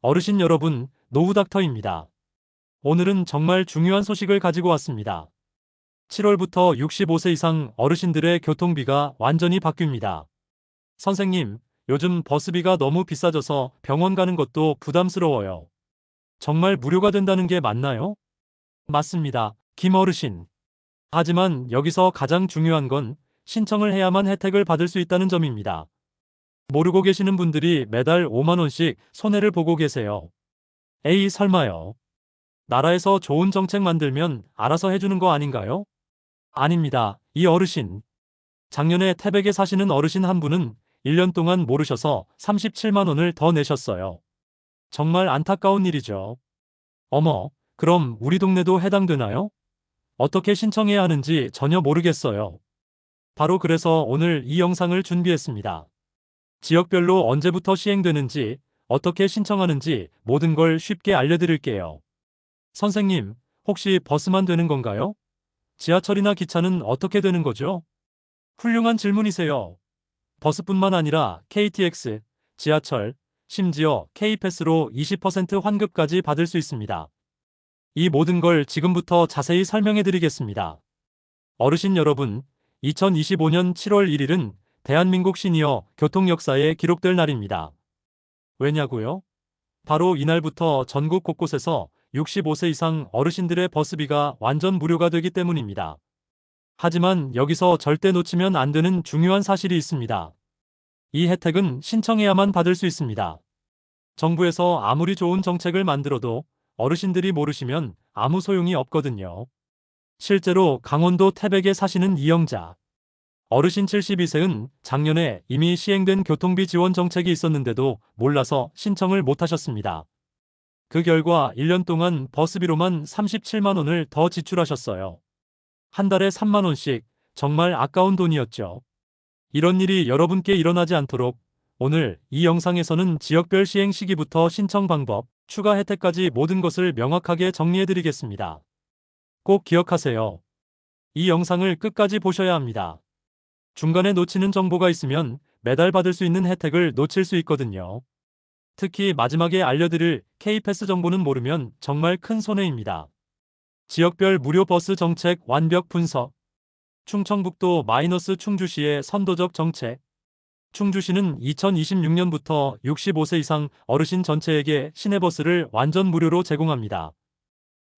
어르신 여러분, 노후닥터입니다. 오늘은 정말 중요한 소식을 가지고 왔습니다. 7월부터 65세 이상 어르신들의 교통비가 완전히 바뀝니다. 선생님, 요즘 버스비가 너무 비싸져서 병원 가는 것도 부담스러워요. 정말 무료가 된다는 게 맞나요? 맞습니다. 김 어르신. 하지만 여기서 가장 중요한 건 신청을 해야만 혜택을 받을 수 있다는 점입니다. 모르고 계시는 분들이 매달 5만 원씩 손해를 보고 계세요. 에이, 설마요. 나라에서 좋은 정책 만들면 알아서 해주는 거 아닌가요? 아닙니다. 이 어르신. 작년에 태백에 사시는 어르신 한 분은 1년 동안 모르셔서 37만 원을 더 내셨어요. 정말 안타까운 일이죠. 어머, 그럼 우리 동네도 해당되나요? 어떻게 신청해야 하는지 전혀 모르겠어요. 바로 그래서 오늘 이 영상을 준비했습니다. 지역별로 언제부터 시행되는지, 어떻게 신청하는지 모든 걸 쉽게 알려드릴게요. 선생님, 혹시 버스만 되는 건가요? 지하철이나 기차는 어떻게 되는 거죠? 훌륭한 질문이세요. 버스뿐만 아니라 KTX, 지하철, 심지어 K패스로 20% 환급까지 받을 수 있습니다. 이 모든 걸 지금부터 자세히 설명해 드리겠습니다. 어르신 여러분, 2025년 7월 1일은 대한민국 시니어 교통 역사에 기록될 날입니다. 왜냐고요? 바로 이날부터 전국 곳곳에서 65세 이상 어르신들의 버스비가 완전 무료가 되기 때문입니다. 하지만 여기서 절대 놓치면 안 되는 중요한 사실이 있습니다. 이 혜택은 신청해야만 받을 수 있습니다. 정부에서 아무리 좋은 정책을 만들어도 어르신들이 모르시면 아무 소용이 없거든요. 실제로 강원도 태백에 사시는 이영자 어르신 72세는 작년에 이미 시행된 교통비 지원 정책이 있었는데도 몰라서 신청을 못하셨습니다. 그 결과 1년 동안 버스비로만 37만 원을 더 지출하셨어요. 한 달에 3만 원씩, 정말 아까운 돈이었죠. 이런 일이 여러분께 일어나지 않도록 오늘 이 영상에서는 지역별 시행 시기부터 신청 방법, 추가 혜택까지 모든 것을 명확하게 정리해드리겠습니다. 꼭 기억하세요. 이 영상을 끝까지 보셔야 합니다. 중간에 놓치는 정보가 있으면 매달 받을 수 있는 혜택을 놓칠 수 있거든요. 특히 마지막에 알려드릴 K패스 정보는 모르면 정말 큰 손해입니다. 지역별 무료 버스 정책 완벽 분석. 충청북도 마이너스 충주시의 선도적 정책. 충주시는 2026년부터 65세 이상 어르신 전체에게 시내버스를 완전 무료로 제공합니다.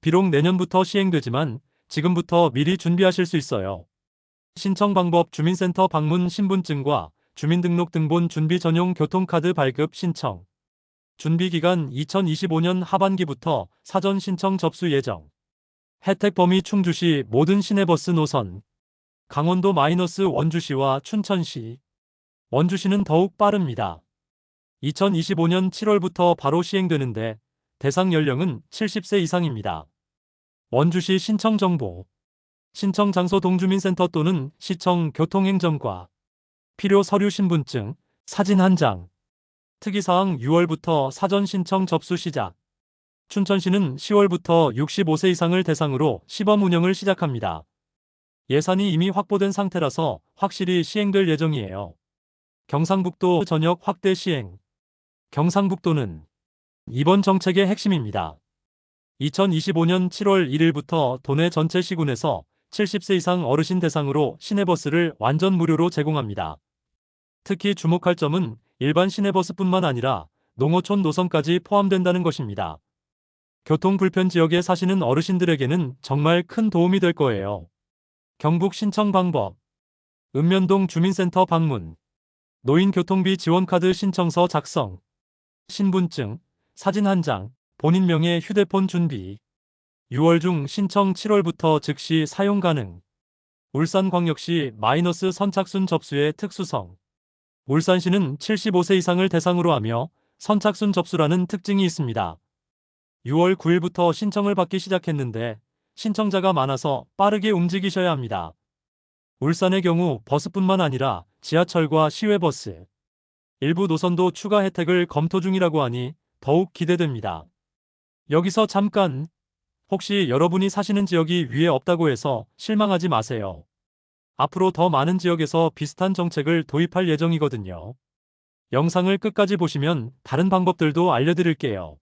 비록 내년부터 시행되지만 지금부터 미리 준비하실 수 있어요. 신청 방법 주민센터 방문 신분증과 주민등록등본 준비 전용 교통카드 발급 신청. 준비기간 2025년 하반기부터 사전 신청 접수 예정. 혜택 범위 충주시 모든 시내버스 노선. 강원도 마이너스 원주시와 춘천시. 원주시는 더욱 빠릅니다. 2025년 7월부터 바로 시행되는데 대상 연령은 70세 이상입니다. 원주시 신청 정보. 신청 장소 동주민센터 또는 시청 교통행정과. 필요 서류 신분증, 사진 한 장. 특이사항 6월부터 사전 신청 접수 시작. 춘천시는 10월부터 65세 이상을 대상으로 시범 운영을 시작합니다. 예산이 이미 확보된 상태라서 확실히 시행될 예정이에요. 경상북도 전역 확대 시행. 경상북도는 이번 정책의 핵심입니다. 2025년 7월 1일부터 도내 전체 시군에서 70세 이상 어르신 대상으로 시내버스를 완전 무료로 제공합니다. 특히 주목할 점은 일반 시내버스뿐만 아니라 농어촌 노선까지 포함된다는 것입니다. 교통 불편 지역에 사시는 어르신들에게는 정말 큰 도움이 될 거예요. 경북 신청 방법. 읍면동 주민센터 방문. 노인교통비 지원카드 신청서 작성. 신분증, 사진 한 장, 본인 명의 휴대폰 준비. 6월 중 신청 7월부터 즉시 사용 가능. 울산광역시 마이너스 선착순 접수의 특수성. 울산시는 75세 이상을 대상으로 하며 선착순 접수라는 특징이 있습니다. 6월 9일부터 신청을 받기 시작했는데 신청자가 많아서 빠르게 움직이셔야 합니다. 울산의 경우 버스뿐만 아니라 지하철과 시외버스, 일부 노선도 추가 혜택을 검토 중이라고 하니 더욱 기대됩니다. 여기서 잠깐! 혹시 여러분이 사시는 지역이 위에 없다고 해서 실망하지 마세요. 앞으로 더 많은 지역에서 비슷한 정책을 도입할 예정이거든요. 영상을 끝까지 보시면 다른 방법들도 알려드릴게요.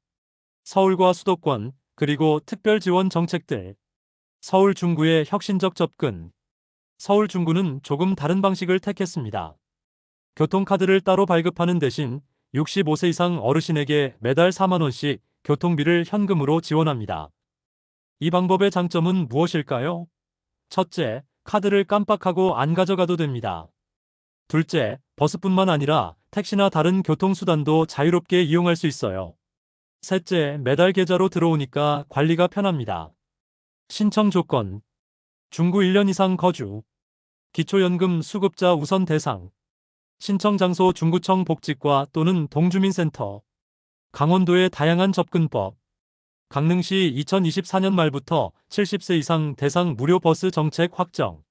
서울과 수도권, 그리고 특별 지원 정책들. 서울 중구의 혁신적 접근. 서울 중구는 조금 다른 방식을 택했습니다. 교통카드를 따로 발급하는 대신 65세 이상 어르신에게 매달 4만 원씩 교통비를 현금으로 지원합니다. 이 방법의 장점은 무엇일까요? 첫째, 카드를 깜빡하고 안 가져가도 됩니다. 둘째, 버스뿐만 아니라 택시나 다른 교통수단도 자유롭게 이용할 수 있어요. 셋째, 매달 계좌로 들어오니까 관리가 편합니다. 신청 조건. 중구 1년 이상 거주. 기초연금 수급자 우선 대상. 신청 장소 중구청 복지과 또는 동주민센터. 강원도의 다양한 접근법. 강릉시 2024년 말부터 70세 이상 대상 무료 버스 정책 확정.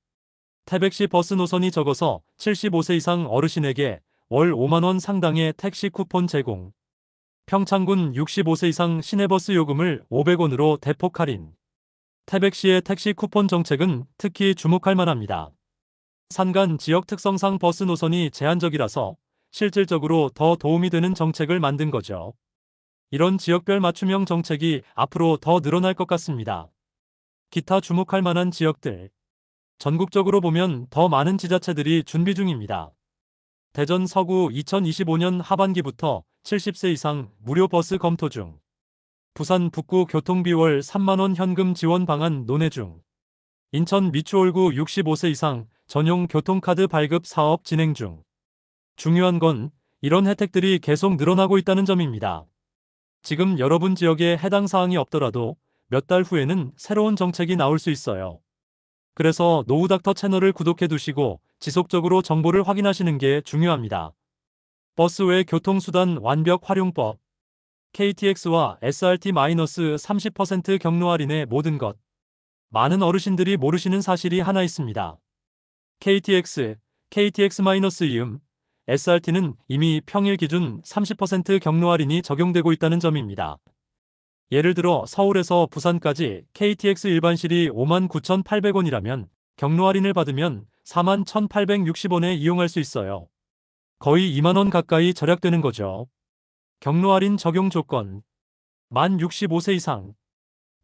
태백시 버스 노선이 적어서 75세 이상 어르신에게 월 5만 원 상당의 택시 쿠폰 제공. 평창군 65세 이상 시내버스 요금을 500원으로 대폭 할인. 태백시의 택시 쿠폰 정책은 특히 주목할 만합니다. 산간 지역 특성상 버스 노선이 제한적이라서 실질적으로 더 도움이 되는 정책을 만든 거죠. 이런 지역별 맞춤형 정책이 앞으로 더 늘어날 것 같습니다. 기타 주목할 만한 지역들. 전국적으로 보면 더 많은 지자체들이 준비 중입니다. 대전 서구 2025년 하반기부터 70세 이상 무료 버스 검토 중. 부산 북구 교통비 월 3만 원 현금 지원 방안 논의 중. 인천 미추홀구 65세 이상 전용 교통카드 발급 사업 진행 중. 중요한 건 이런 혜택들이 계속 늘어나고 있다는 점입니다. 지금 여러분 지역에 해당 사항이 없더라도 몇 달 후에는 새로운 정책이 나올 수 있어요. 그래서 노후닥터 채널을 구독해 두시고 지속적으로 정보를 확인하시는 게 중요합니다. 버스 외 교통수단 완벽 활용법. KTX와 SRT-30% 경로 할인의 모든 것. 많은 어르신들이 모르시는 사실이 하나 있습니다. KTX, KTX-이음, SRT는 이미 평일 기준 30% 경로 할인이 적용되고 있다는 점입니다. 예를 들어 서울에서 부산까지 KTX 일반실이 59,800원이라면 경로 할인을 받으면 41,860원에 이용할 수 있어요. 거의 2만 원 가까이 절약되는 거죠. 경로 할인 적용 조건. 만 65세 이상.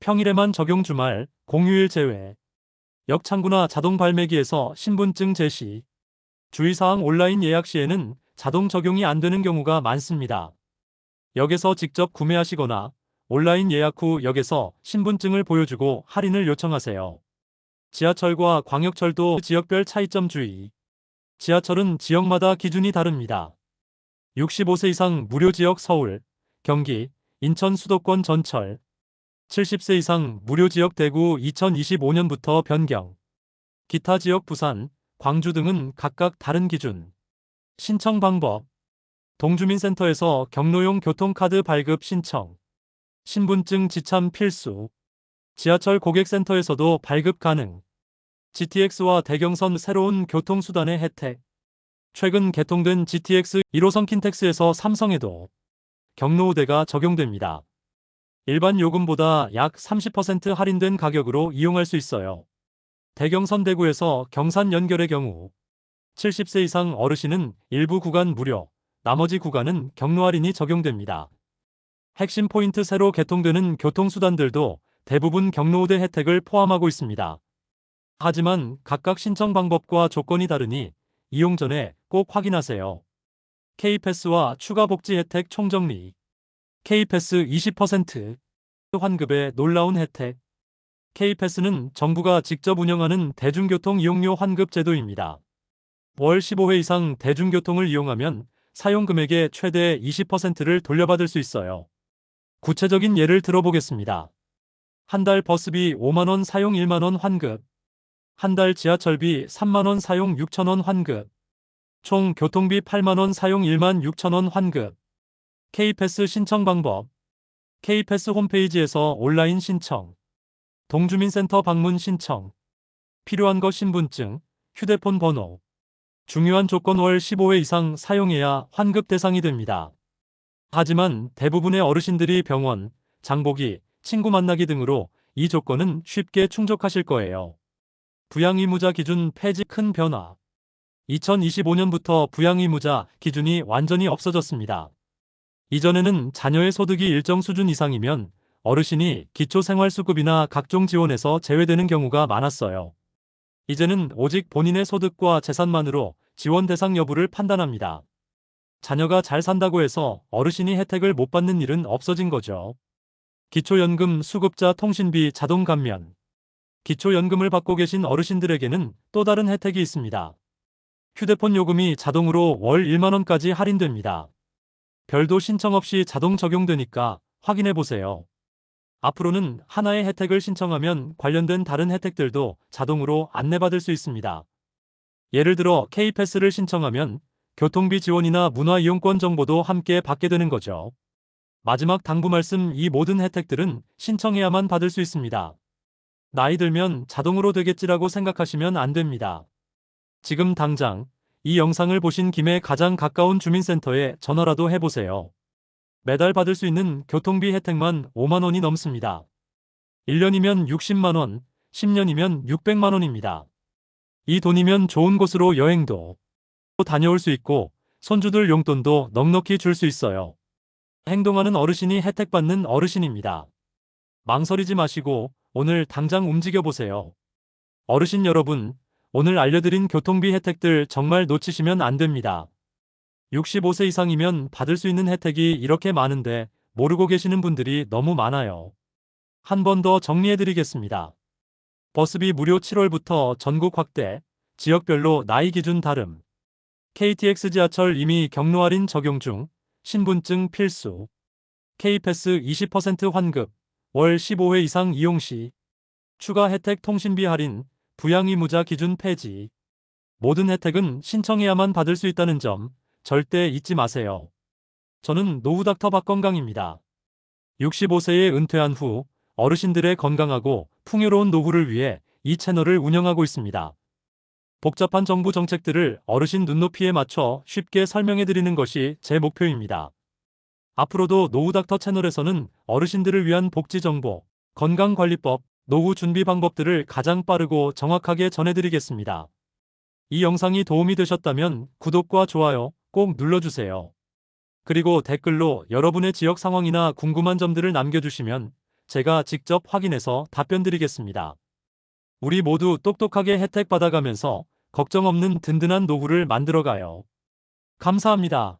평일에만 적용 주말, 공휴일 제외. 역창구나 자동 발매기에서 신분증 제시. 주의사항 온라인 예약 시에는 자동 적용이 안 되는 경우가 많습니다. 역에서 직접 구매하시거나 온라인 예약 후 역에서 신분증을 보여주고 할인을 요청하세요. 지하철과 광역철도 지역별 차이점 주의. 지하철은 지역마다 기준이 다릅니다. 65세 이상 무료 지역 서울, 경기, 인천 수도권 전철. 70세 이상 무료 지역 대구 2025년부터 변경. 기타 지역 부산, 광주 등은 각각 다른 기준. 신청 방법. 동주민센터에서 경로용 교통카드 발급 신청. 신분증 지참 필수. 지하철 고객센터에서도 발급 가능. GTX와 대경선 새로운 교통수단의 혜택. 최근 개통된 GTX 1호선 킨텍스에서 삼성에도 경로 우대가 적용됩니다. 일반 요금보다 약 30% 할인된 가격으로 이용할 수 있어요. 대경선 대구에서 경산 연결의 경우 70세 이상 어르신은 일부 구간 무료, 나머지 구간은 경로 할인이 적용됩니다. 핵심 포인트 새로 개통되는 교통수단들도 대부분 경로 우대 혜택을 포함하고 있습니다. 하지만 각각 신청 방법과 조건이 다르니 이용 전에 꼭 확인하세요. K패스와 추가 복지 혜택 총정리. K패스 20% 환급의 놀라운 혜택. K패스는 정부가 직접 운영하는 대중교통 이용료 환급 제도입니다. 월 15회 이상 대중교통을 이용하면 사용 금액의 최대 20%를 돌려받을 수 있어요. 구체적인 예를 들어보겠습니다. 한 달 버스비 5만 원 사용 1만 원 환급. 한 달 지하철비 3만 원 사용 6천 원 환급. 총 교통비 8만 원 사용 1만 6천 원 환급. K패스 신청 방법. K패스 홈페이지에서 온라인 신청. 동주민센터 방문 신청. 필요한 것 신분증, 휴대폰 번호. 중요한 조건 월 15회 이상 사용해야 환급 대상이 됩니다. 하지만 대부분의 어르신들이 병원, 장보기, 친구 만나기 등으로 이 조건은 쉽게 충족하실 거예요. 부양 의무자 기준 폐지 큰 변화. 2025년부터 부양의무자 기준이 완전히 없어졌습니다. 이전에는 자녀의 소득이 일정 수준 이상이면 어르신이 기초생활수급이나 각종 지원에서 제외되는 경우가 많았어요. 이제는 오직 본인의 소득과 재산만으로 지원 대상 여부를 판단합니다. 자녀가 잘 산다고 해서 어르신이 혜택을 못 받는 일은 없어진 거죠. 기초연금 수급자 통신비 자동 감면. 기초연금을 받고 계신 어르신들에게는 또 다른 혜택이 있습니다. 휴대폰 요금이 자동으로 월 1만 원까지 할인됩니다. 별도 신청 없이 자동 적용되니까 확인해 보세요. 앞으로는 하나의 혜택을 신청하면 관련된 다른 혜택들도 자동으로 안내받을 수 있습니다. 예를 들어 K패스를 신청하면 교통비 지원이나 문화이용권 정보도 함께 받게 되는 거죠. 마지막 당부 말씀, 이 모든 혜택들은 신청해야만 받을 수 있습니다. 나이 들면 자동으로 되겠지라고 생각하시면 안 됩니다. 지금 당장 이 영상을 보신 김에 가장 가까운 주민센터에 전화라도 해보세요. 매달 받을 수 있는 교통비 혜택만 5만 원이 넘습니다. 1년이면 60만 원, 10년이면 600만 원입니다. 이 돈이면 좋은 곳으로 여행도 다녀올 수 있고 손주들 용돈도 넉넉히 줄 수 있어요. 행동하는 어르신이 혜택받는 어르신입니다. 망설이지 마시고 오늘 당장 움직여보세요. 어르신 여러분, 오늘 알려드린 교통비 혜택들 정말 놓치시면 안 됩니다. 65세 이상이면 받을 수 있는 혜택이 이렇게 많은데 모르고 계시는 분들이 너무 많아요. 한 번 더 정리해드리겠습니다. 버스비 무료 7월부터 전국 확대, 지역별로 나이 기준 다름. KTX 지하철 이미 경로 할인 적용 중, 신분증 필수. K패스 20% 환급, 월 15회 이상 이용 시. 추가 혜택 통신비 할인, 부양의무자 기준 폐지. 모든 혜택은 신청해야만 받을 수 있다는 점 절대 잊지 마세요. 저는 노후닥터 박건강입니다. 65세에 은퇴한 후 어르신들의 건강하고 풍요로운 노후를 위해 이 채널을 운영하고 있습니다. 복잡한 정부 정책들을 어르신 눈높이에 맞춰 쉽게 설명해드리는 것이 제 목표입니다. 앞으로도 노후닥터 채널에서는 어르신들을 위한 복지 정보, 건강관리법, 노후 준비 방법들을 가장 빠르고 정확하게 전해드리겠습니다. 이 영상이 도움이 되셨다면 구독과 좋아요 꼭 눌러주세요. 그리고 댓글로 여러분의 지역 상황이나 궁금한 점들을 남겨주시면 제가 직접 확인해서 답변 드리겠습니다. 우리 모두 똑똑하게 혜택 받아가면서 걱정 없는 든든한 노후를 만들어가요. 감사합니다.